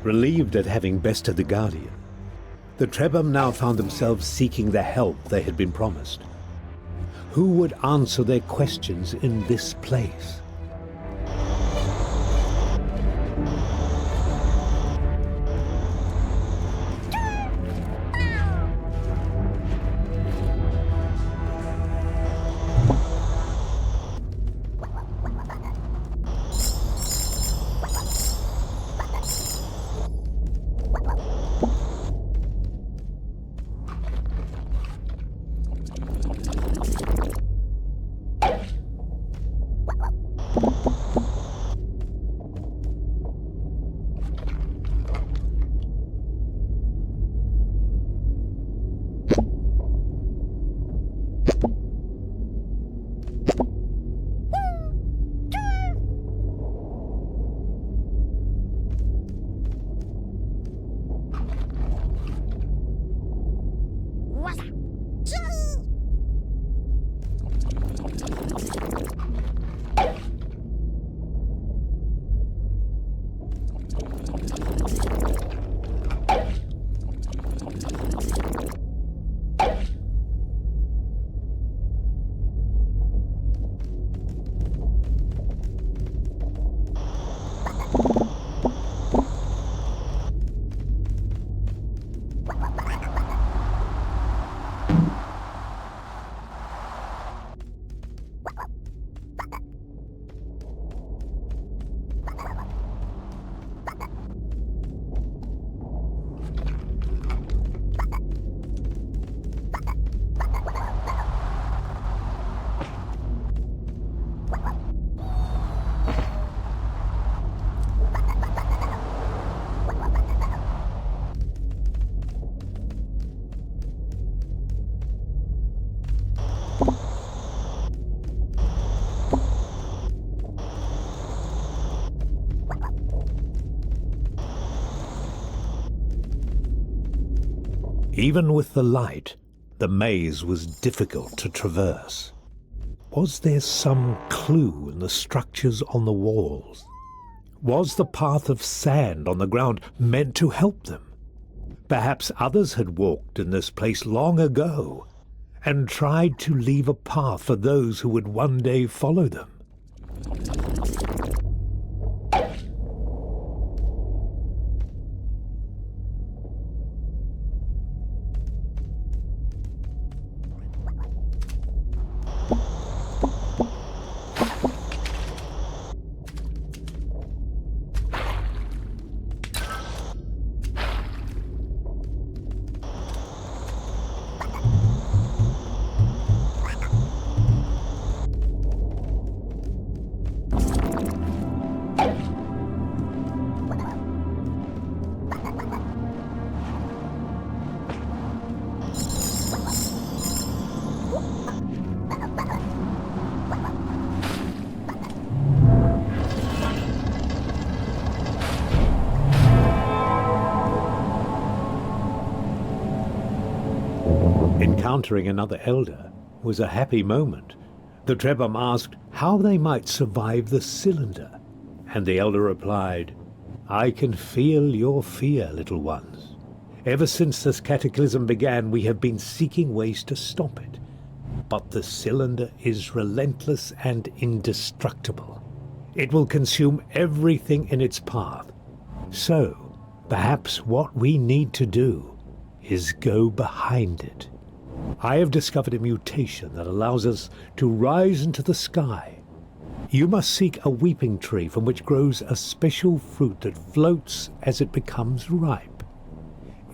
Relieved at having bested the Guardian, the Trebhum now found themselves seeking the help they had been promised. Who would answer their questions in this place? Even with the light, the maze was difficult to traverse. Was there some clue in the structures on the walls? Was the path of sand on the ground meant to help them? Perhaps others had walked in this place long ago and tried to leave a path for those who would one day follow them. Encountering another elder was a happy moment. The Trebhum asked how they might survive the cylinder, and the elder replied, "I can feel your fear, little ones. Ever since this cataclysm began, we have been seeking ways to stop it. But the cylinder is relentless and indestructible. It will consume everything in its path. So, perhaps what we need to do is go behind it. I have discovered a mutation that allows us to rise into the sky. You must seek a weeping tree from which grows a special fruit that floats as it becomes ripe.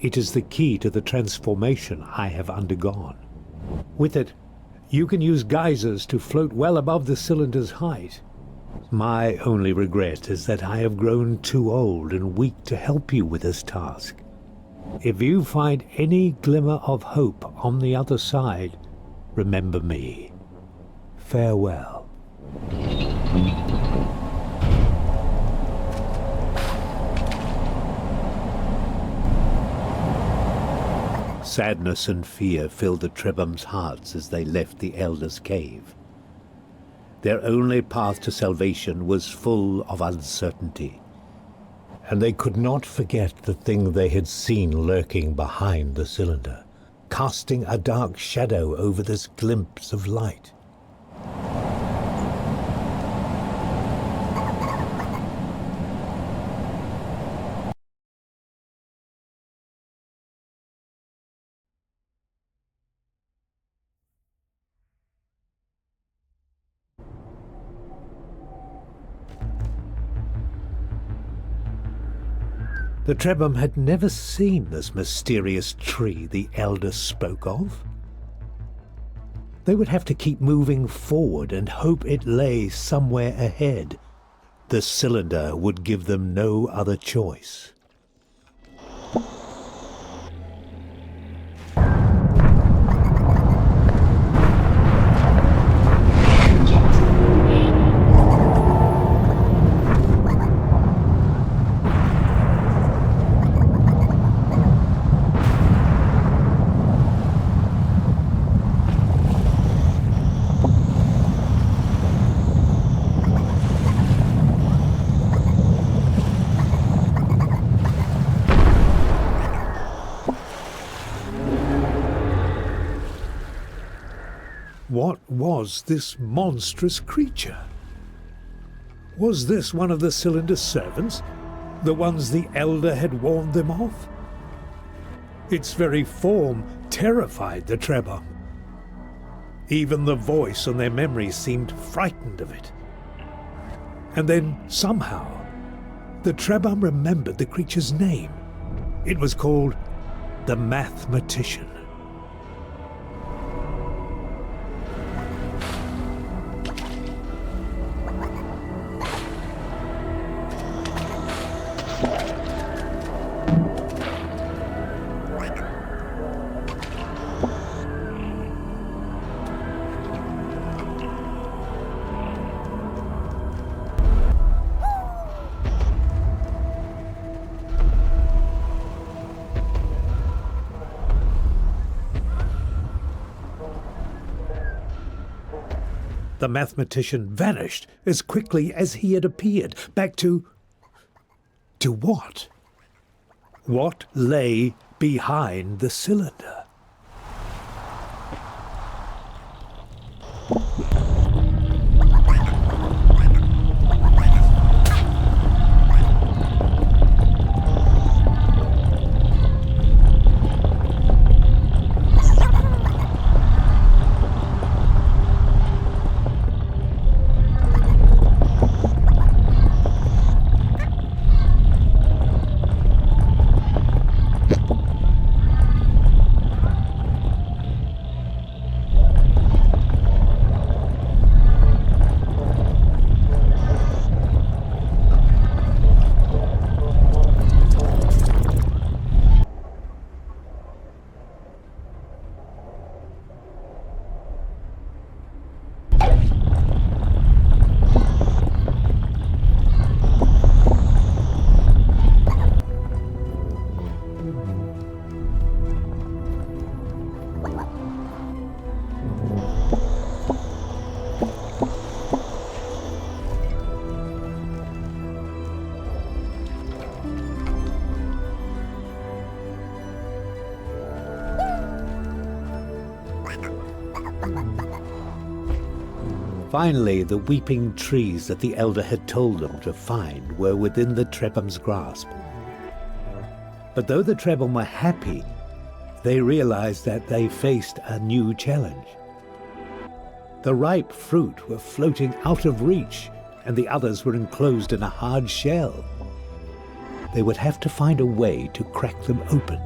It is the key to the transformation I have undergone. With it, you can use geysers to float well above the cylinder's height. My only regret is that I have grown too old and weak to help you with this task. If you find any glimmer of hope on the other side, remember me. Farewell." Sadness and fear filled the Trebhum's hearts as they left the Elder's cave. Their only path to salvation was full of uncertainty, and they could not forget the thing they had seen lurking behind the cylinder, casting a dark shadow over this glimpse of light. The Trebhum had never seen this mysterious tree the Elder spoke of. They would have to keep moving forward and hope it lay somewhere ahead. The cylinder would give them no other choice. What was this monstrous creature? Was this one of the cylinder's servants? The ones the elder had warned them of? Its very form terrified the Trebhum. Even the voice and their memories seemed frightened of it. And then, somehow, the Trebhum remembered the creature's name. It was called the Mathematician. The mathematician vanished as quickly as he had appeared, back to what? What lay behind the cylinder? Finally, the weeping trees that the elder had told them to find were within the Trebhum's grasp. But though the Trebhum were happy, they realized that they faced a new challenge. The ripe fruit were floating out of reach, and the others were enclosed in a hard shell. They would have to find a way to crack them open.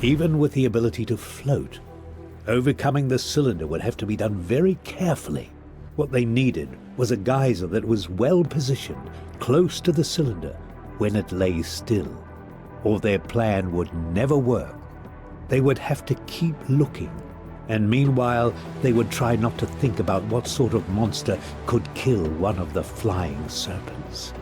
Even with the ability to float, overcoming the cylinder would have to be done very carefully. What they needed was a geyser that was well positioned, close to the cylinder, when it lay still, or their plan would never work. They would have to keep looking, and meanwhile they would try not to think about what sort of monster could kill one of the flying serpents.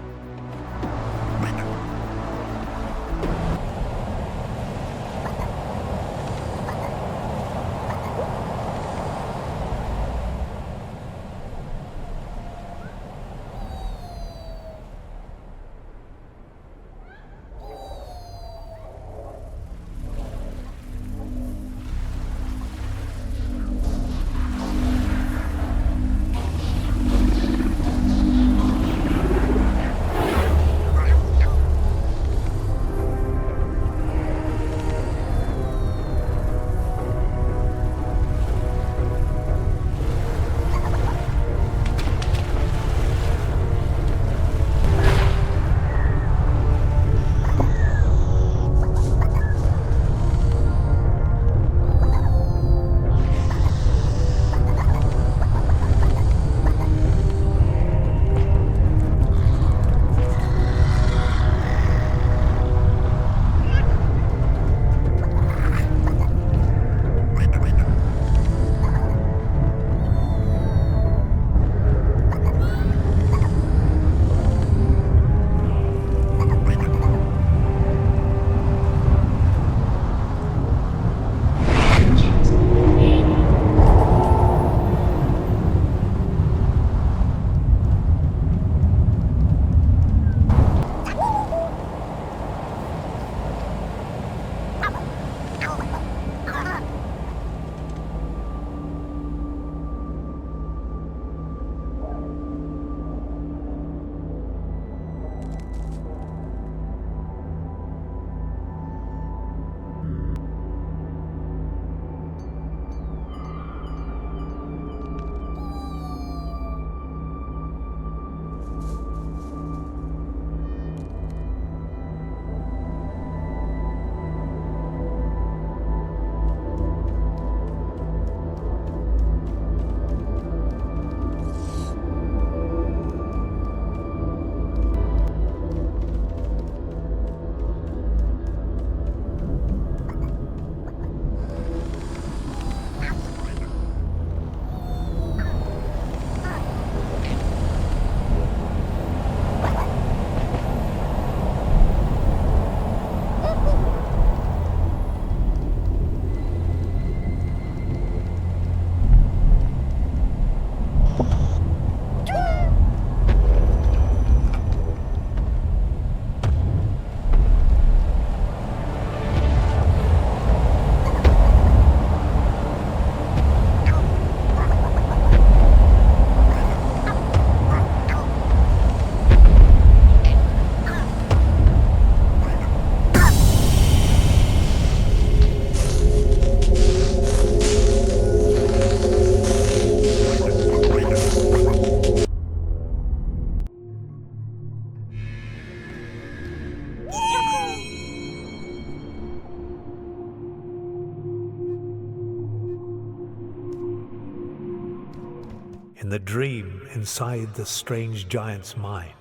In the dream inside the strange giant's mind,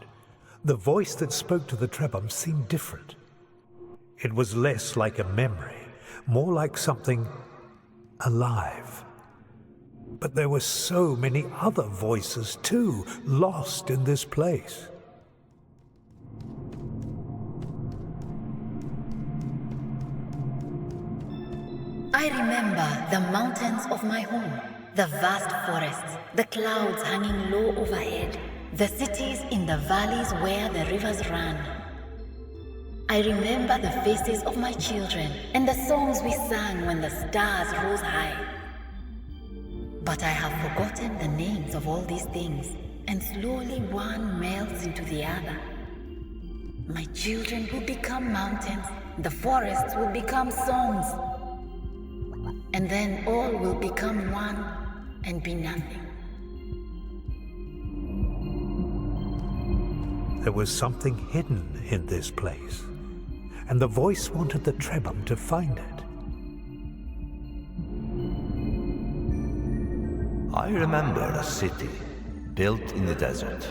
the voice that spoke to the Trebhum seemed different. It was less like a memory, more like something alive. But there were so many other voices too, lost in this place. I remember the mountains of my home, the vast forests, the clouds hanging low overhead, the cities in the valleys where the rivers ran. I remember the faces of my children and the songs we sang when the stars rose high. But I have forgotten the names of all these things, and slowly one melts into the other. My children will become mountains, the forests will become songs, and then all will become one and be nothing. There was something hidden in this place, and the voice wanted the Trebhum to find it. I remember a city built in the desert,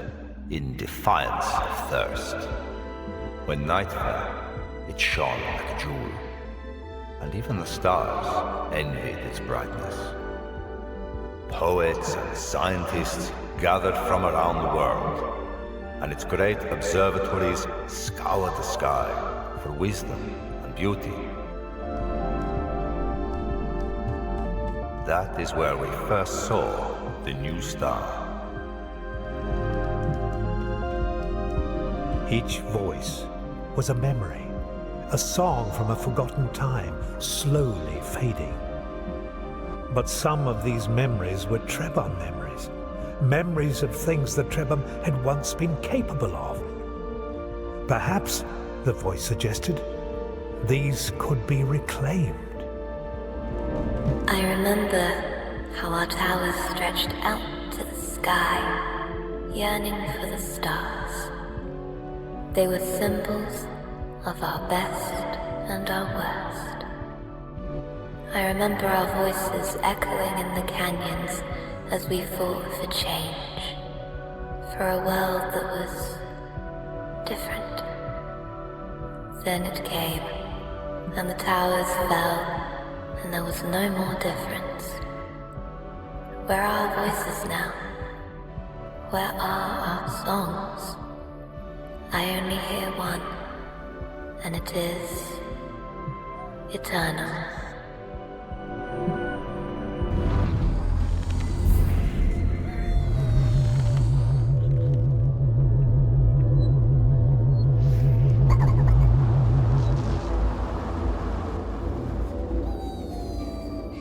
in defiance of thirst. When night fell, it shone like a jewel, and even the stars envied its brightness. Poets and scientists gathered from around the world, and its great observatories scoured the sky for wisdom and beauty. That is where we first saw the new star. Each voice was a memory, a song from a forgotten time, slowly fading. But some of these memories were Trebhum memories, memories of things the Trebhum had once been capable of. Perhaps, the voice suggested, these could be reclaimed. I remember how our towers stretched out to the sky, yearning for the stars. They were symbols of our best and our worst. I remember our voices echoing in the canyons as we fought for change, for a world that was different. Then it came, and the towers fell, and there was no more difference. Where are our voices now? Where are our songs? I only hear one, and it is eternal.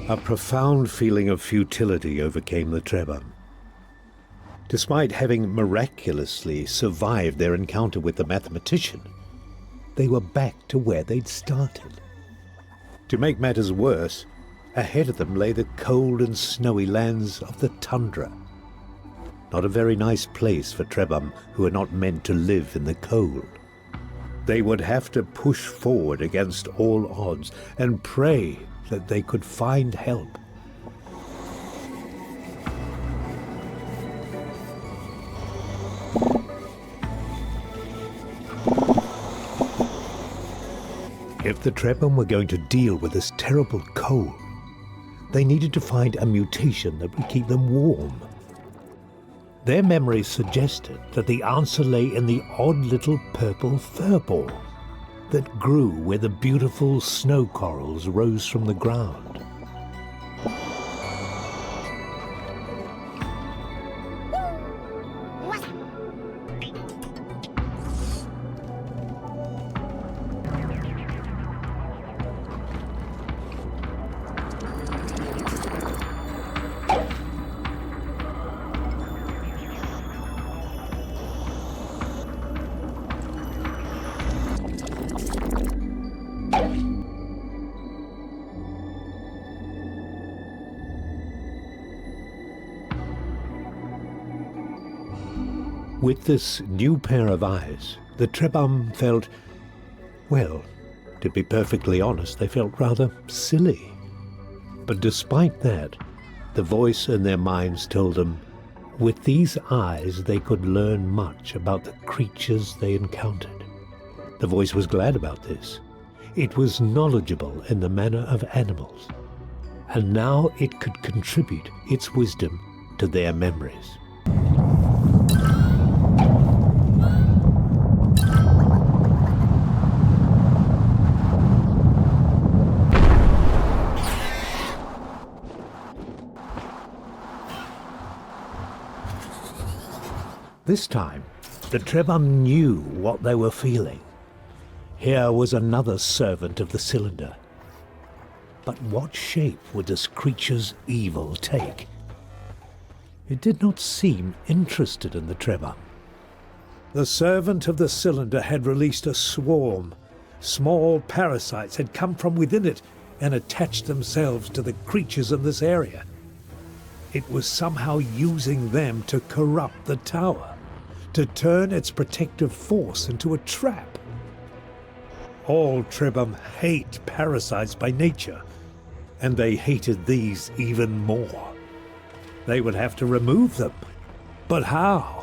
A profound feeling of futility overcame the Trebhum. Despite having miraculously survived their encounter with the mathematician, they were back to where they'd started. To make matters worse, ahead of them lay the cold and snowy lands of the tundra. Not a very nice place for Trebhum who are not meant to live in the cold. They would have to push forward against all odds and pray that they could find help. If the Trebhum were going to deal with this terrible cold, they needed to find a mutation that would keep them warm. Their memories suggested that the answer lay in the odd little purple furball that grew where the beautiful snow corals rose from the ground. With this new pair of eyes, the Trebhum felt, well, to be perfectly honest, they felt rather silly. But despite that, the voice in their minds told them, With these eyes, they could learn much about the creatures they encountered. The voice was glad about this. It was knowledgeable in the manner of animals, and now it could contribute its wisdom to their memories. This time, the Trebhum knew what they were feeling. Here was another servant of the cylinder. But what shape would this creature's evil take? It did not seem interested in the Trebhum. The servant of the cylinder had released a swarm. Small parasites had come from within it and attached themselves to the creatures in this area. It was somehow using them to corrupt the tower, to turn its protective force into a trap. All Trebhum hate parasites by nature, and they hated these even more. They would have to remove them. But how?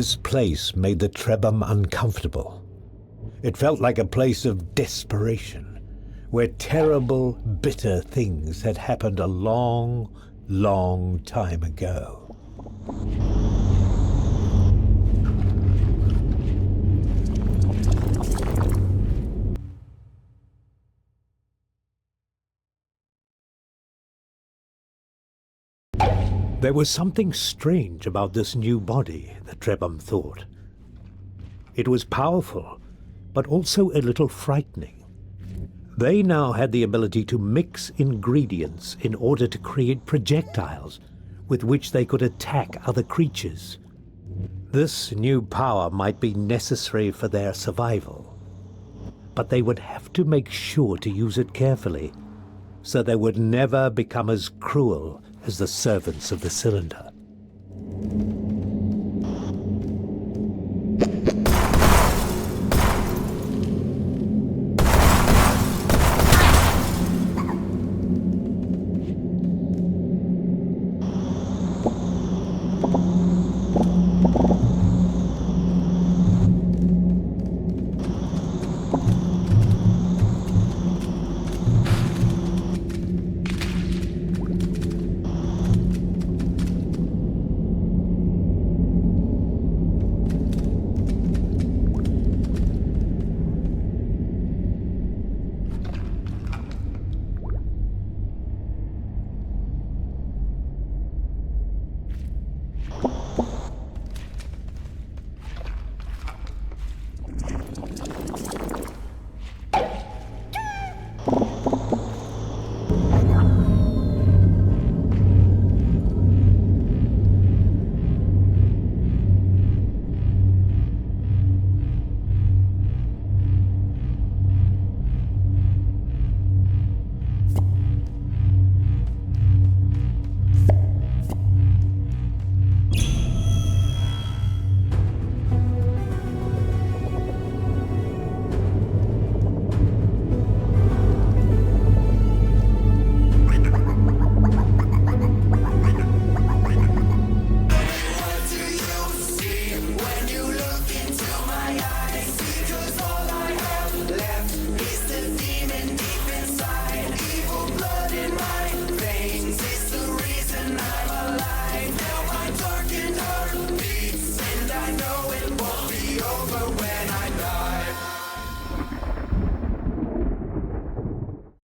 This place made the Trebhum uncomfortable. It felt like a place of desperation, where terrible, bitter things had happened a long, long time ago. There was something strange about this new body, the Trebhum thought. It was powerful, but also a little frightening. They now had the ability to mix ingredients in order to create projectiles with which they could attack other creatures. This new power might be necessary for their survival, but they would have to make sure to use it carefully, so they would never become as cruel as the servants of the cylinder.